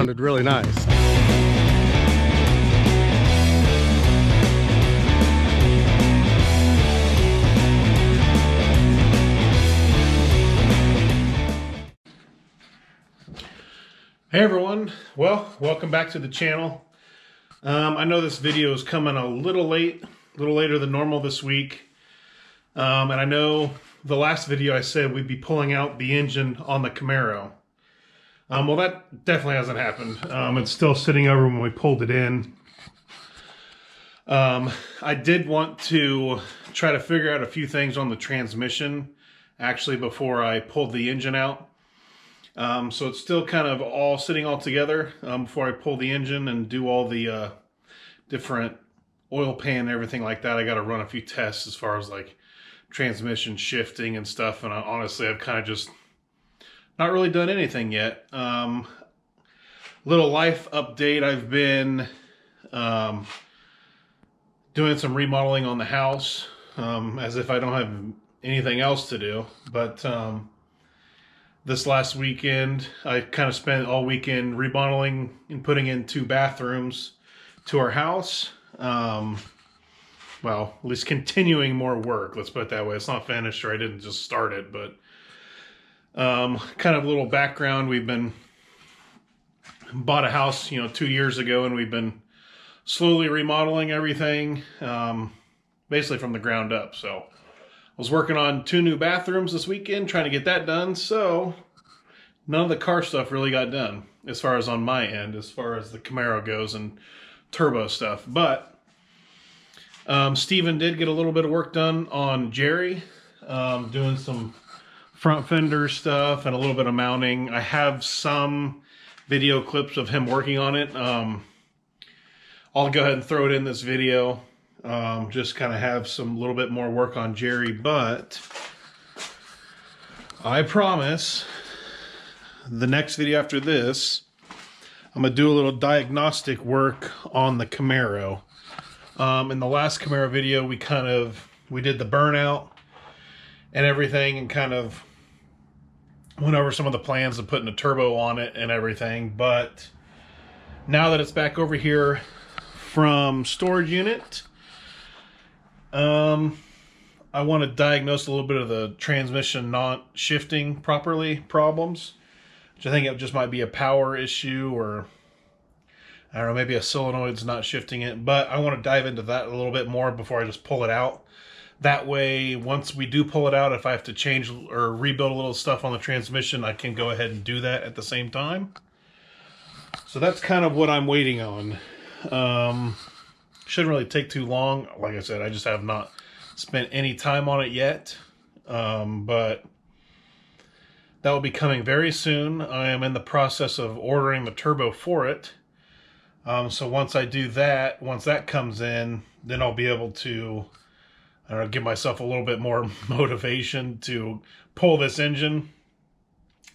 sounded really nice. Hey everyone, well, welcome back to the channel. I know this video is coming a little late, a little later than normal this week. And I know the last video I said we'd be pulling out the engine on the Camaro. Well, that definitely hasn't happened. It's still sitting over when we pulled it in. I did want to try to figure out a few things on the transmission, actually, before I pulled the engine out. So it's still kind of all sitting all together before I pull the engine and do all the different oil pan and everything like that. I got to run a few tests as far as like transmission shifting and stuff. And honestly, I've kind of just not really done anything yet. Little life update. I've been doing some remodeling on the house as if I don't have anything else to do. But this last weekend, I kind of spent all weekend remodeling and putting in 2 bathrooms to our house. Well, at least continuing more work, let's put it that way. It's not finished, or I didn't just start it, but kind of a little background. We've bought a house, 2 years ago, and we've been slowly remodeling everything, basically from the ground up. So I was working on 2 new bathrooms this weekend, trying to get that done, so none of the car stuff really got done, as far as on my end, as far as the Camaro goes and turbo stuff. But Steven did get a little bit of work done on Gerry, doing some front fender stuff and a little bit of mounting. I have some video clips of him working on it. I'll go ahead and throw it in this video. Just kind of have some little bit more work on Gerry, but I promise the next video after this, I'm going to do a little diagnostic work on the Camaro. In the last Camaro video, we did the burnout and everything and kind of went over some of the plans of putting a turbo on it and everything. But now that it's back over here from storage unit, I want to diagnose a little bit of the transmission not shifting properly problems, which I think it just might be a power issue, or I don't know, maybe a solenoid's not shifting it. But I want to dive into that a little bit more before I just pull it out. That way, once we do pull it out, if I have to change or rebuild a little stuff on the transmission, I can go ahead and do that at the same time. So that's kind of what I'm waiting on. Shouldn't really take too long. Like I said, I just have not spent any time on it yet. But that will be coming very soon. I am in the process of ordering the turbo for it. So once I do that, once that comes in, then I'll be able to, I don't know, give myself a little bit more motivation to pull this engine.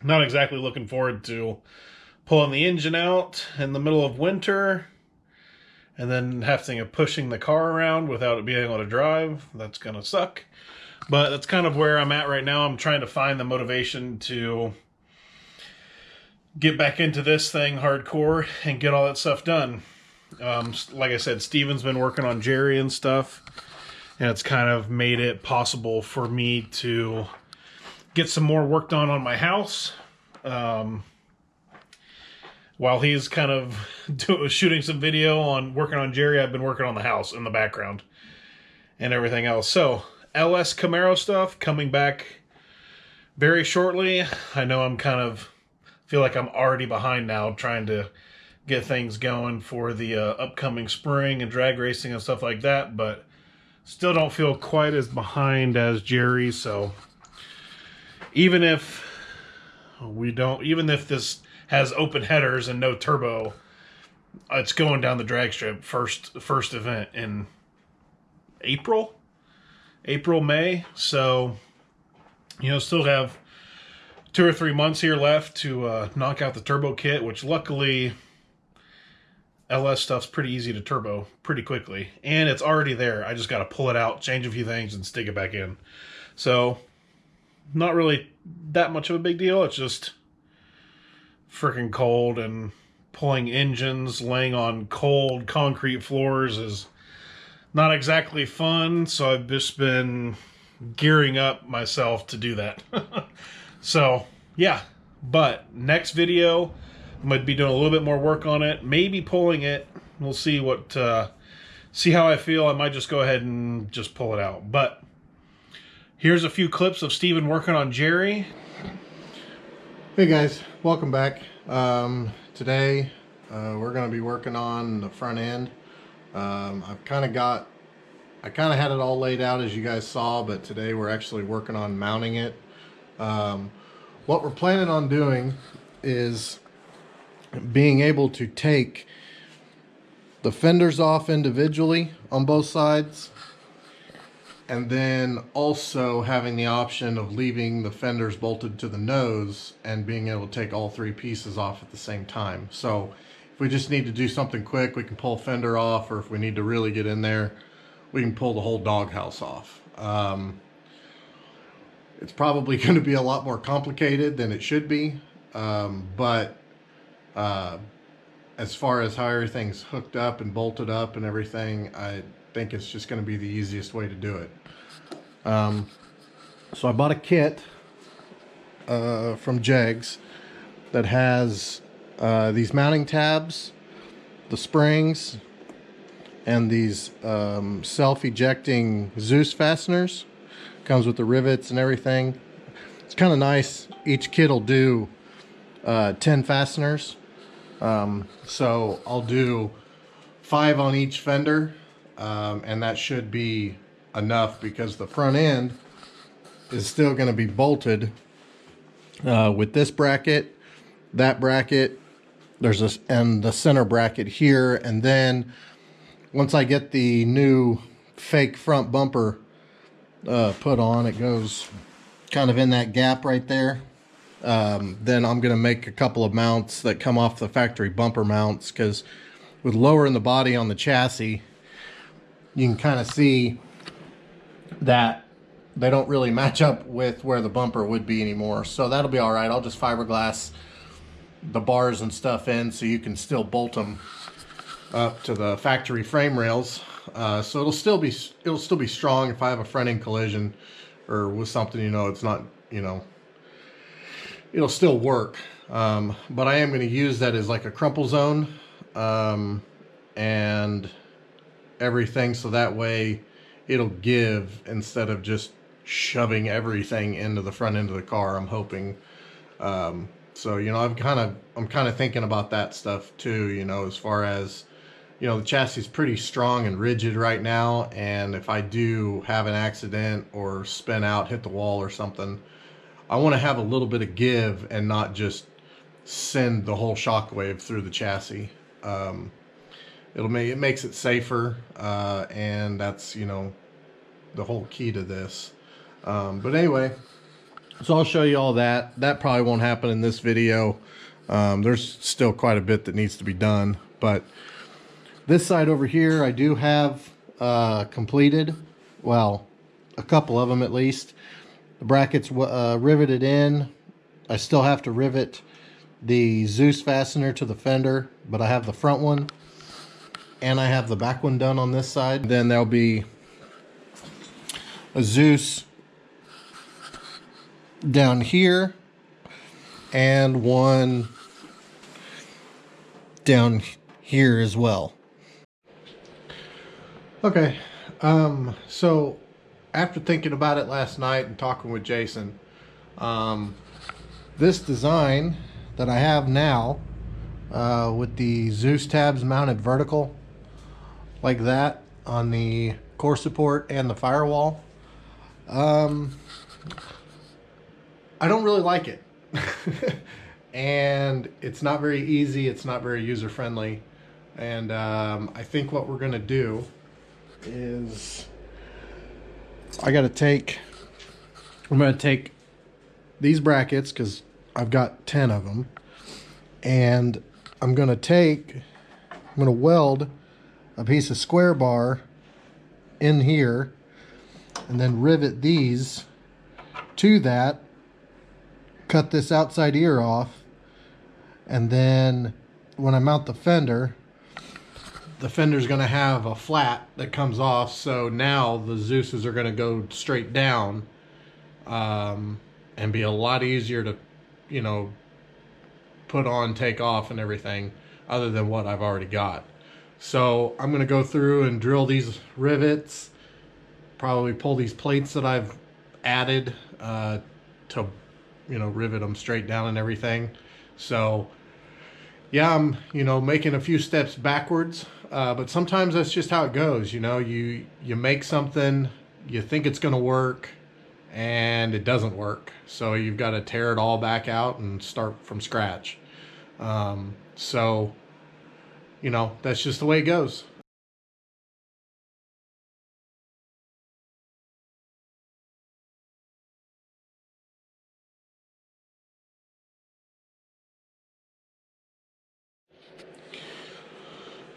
Not exactly looking forward to pulling the engine out in the middle of winter and then having to pushing the car around without it being able to drive. That's gonna suck. But that's kind of where I'm at right now. I'm trying to find the motivation to get back into this thing hardcore and get all that stuff done. Like I said, Steven's been working on Gerry and stuff, and it's kind of made it possible for me to get some more work done on my house. While he's kind of shooting some video on working on Gerry, I've been working on the house in the background and everything else. So LS Camaro stuff coming back very shortly. I know I'm kind of feel like I'm already behind now trying to get things going for the upcoming spring and drag racing and stuff like that, but still don't feel quite as behind as Gerry. So even if this has open headers and no turbo, it's going down the drag strip first event in April, May. So, still have 2 or 3 months here left to knock out the turbo kit, which luckily LS stuff's pretty easy to turbo pretty quickly. And it's already there. I just got to pull it out, change a few things, and stick it back in. So, not really that much of a big deal. It's just freaking cold and pulling engines, laying on cold concrete floors is not exactly fun, so I've just been gearing up myself to do that. So, yeah. But next video, I might be doing a little bit more work on it, maybe pulling it. We'll see what, see how I feel. I might just go ahead and just pull it out. But here's a few clips of Steven working on Gerry. Hey guys, welcome back. Today we're going to be working on the front end. I kind of had it all laid out as you guys saw, but today we're actually working on mounting it. What we're planning on doing is being able to take the fenders off individually on both sides, and then also having the option of leaving the fenders bolted to the nose and being able to take all three pieces off at the same time. So if we just need to do something quick, we can pull a fender off, or if we need to really get in there, we can pull the whole doghouse off. It's probably going to be a lot more complicated than it should be, but as far as how everything's hooked up and bolted up and everything, I think it's just going to be the easiest way to do it. So I bought a kit from Jegs that has these mounting tabs, the springs, and these self-ejecting Zeus fasteners. Comes with the rivets and everything. It's kind of nice. Each kit will do 10 fasteners. So I'll do 5 on each fender, and that should be enough because the front end is still going to be bolted with this bracket, that bracket, there's this, and the center bracket here. And then once I get the new fake front bumper put on, it goes kind of in that gap right there. Then I'm going to make a couple of mounts that come off the factory bumper mounts, because with lowering the body on the chassis, you can kind of see that they don't really match up with where the bumper would be anymore. So that'll be all right. I'll just fiberglass the bars and stuff in so you can still bolt them up to the factory frame rails. So it'll still be strong if I have a front end collision or with something, you know, it's not, you know, it'll still work. But I am going to use that as like a crumple zone and everything, so that way it'll give instead of just shoving everything into the front end of the car, I'm hoping. So, you know, I'm kind of thinking about that stuff too, you know, as far as, you know, the chassis is pretty strong and rigid right now, and if I do have an accident or spin out, hit the wall or something, I want to have a little bit of give and not just send the whole shockwave through the chassis. It makes it safer, and that's, you know, the whole key to this. But anyway, so I'll show you all that. That probably won't happen in this video. There's still quite a bit that needs to be done, but this side over here I do have completed, well, a couple of them at least. The brackets riveted in. I still have to rivet the Zeus fastener to the fender, but I have the front one and I have the back one done on this side. Then there'll be a Zeus down here and one down here as well. Okay, so after thinking about it last night and talking with Jason, this design that I have now with the Zeus tabs mounted vertical like that on the core support and the firewall, I don't really like it. And it's not very easy, it's not very user friendly, and I think what we're gonna do is I'm gonna take these brackets, because I've got 10 of them, and I'm gonna weld a piece of square bar in here and then rivet these to that, cut this outside ear off, and then when I mount the fender's going to have a flat that comes off, so now the Zeus's are going to go straight down, and be a lot easier to, you know, put on, take off, and everything, other than what I've already got. So I'm going to go through and drill these rivets, probably pull these plates that I've added to, you know, rivet them straight down and everything. So yeah, I'm, you know, making a few steps backwards, but sometimes that's just how it goes. You know, you make something, you think it's going to work, and it doesn't work. So you've got to tear it all back out and start from scratch. So, you know, that's just the way it goes.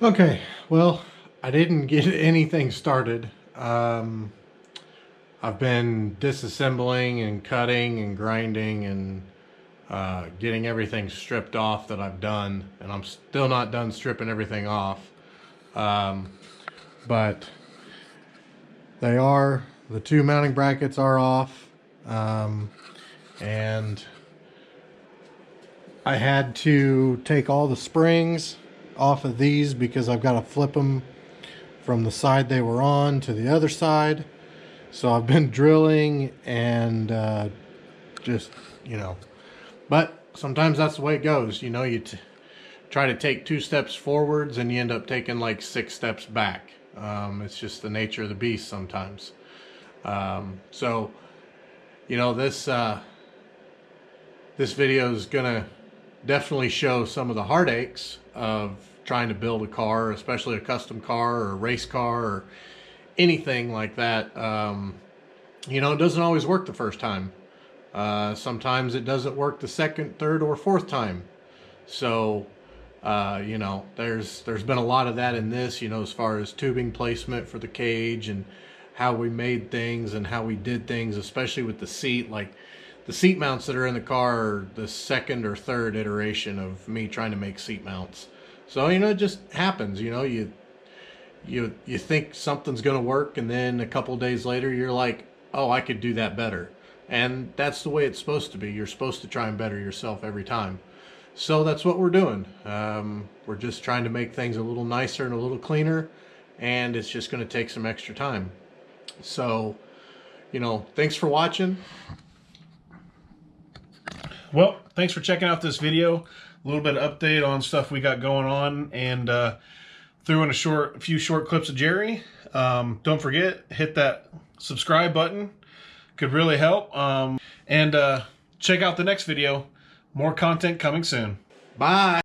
Okay, well, I didn't get anything started. I've been disassembling and cutting and grinding and getting everything stripped off that I've done, and I'm still not done stripping everything off. But the two mounting brackets are off, and I had to take all the springs off of these because I've got to flip them from the side they were on to the other side. So I've been drilling and just, you know, but sometimes that's the way it goes. You know, you try to take 2 steps forwards and you end up taking like 6 steps back. It's just the nature of the beast sometimes. So, you know, this video is gonna definitely show some of the heartaches of trying to build a car, especially a custom car or a race car or anything like that. You know, it doesn't always work the first time. Sometimes it doesn't work the second, third, or fourth time. So, you know, there's been a lot of that in this, you know, as far as tubing placement for the cage and how we made things and how we did things, especially with the seat. Like, the seat mounts that are in the car are the second or third iteration of me trying to make seat mounts. So, you know, it just happens. You know, you think something's going to work, and then a couple days later you're like, oh, I could do that better. And that's the way it's supposed to be. You're supposed to try and better yourself every time. So that's what we're doing. We're just trying to make things a little nicer and a little cleaner, and it's just going to take some extra time. So, you know, thanks for watching. Well, thanks for checking out this video. A little bit of update on stuff we got going on, and threw in a few short clips of Jerry. Don't forget, hit that subscribe button. Could really help. And check out the next video. More content coming soon. Bye.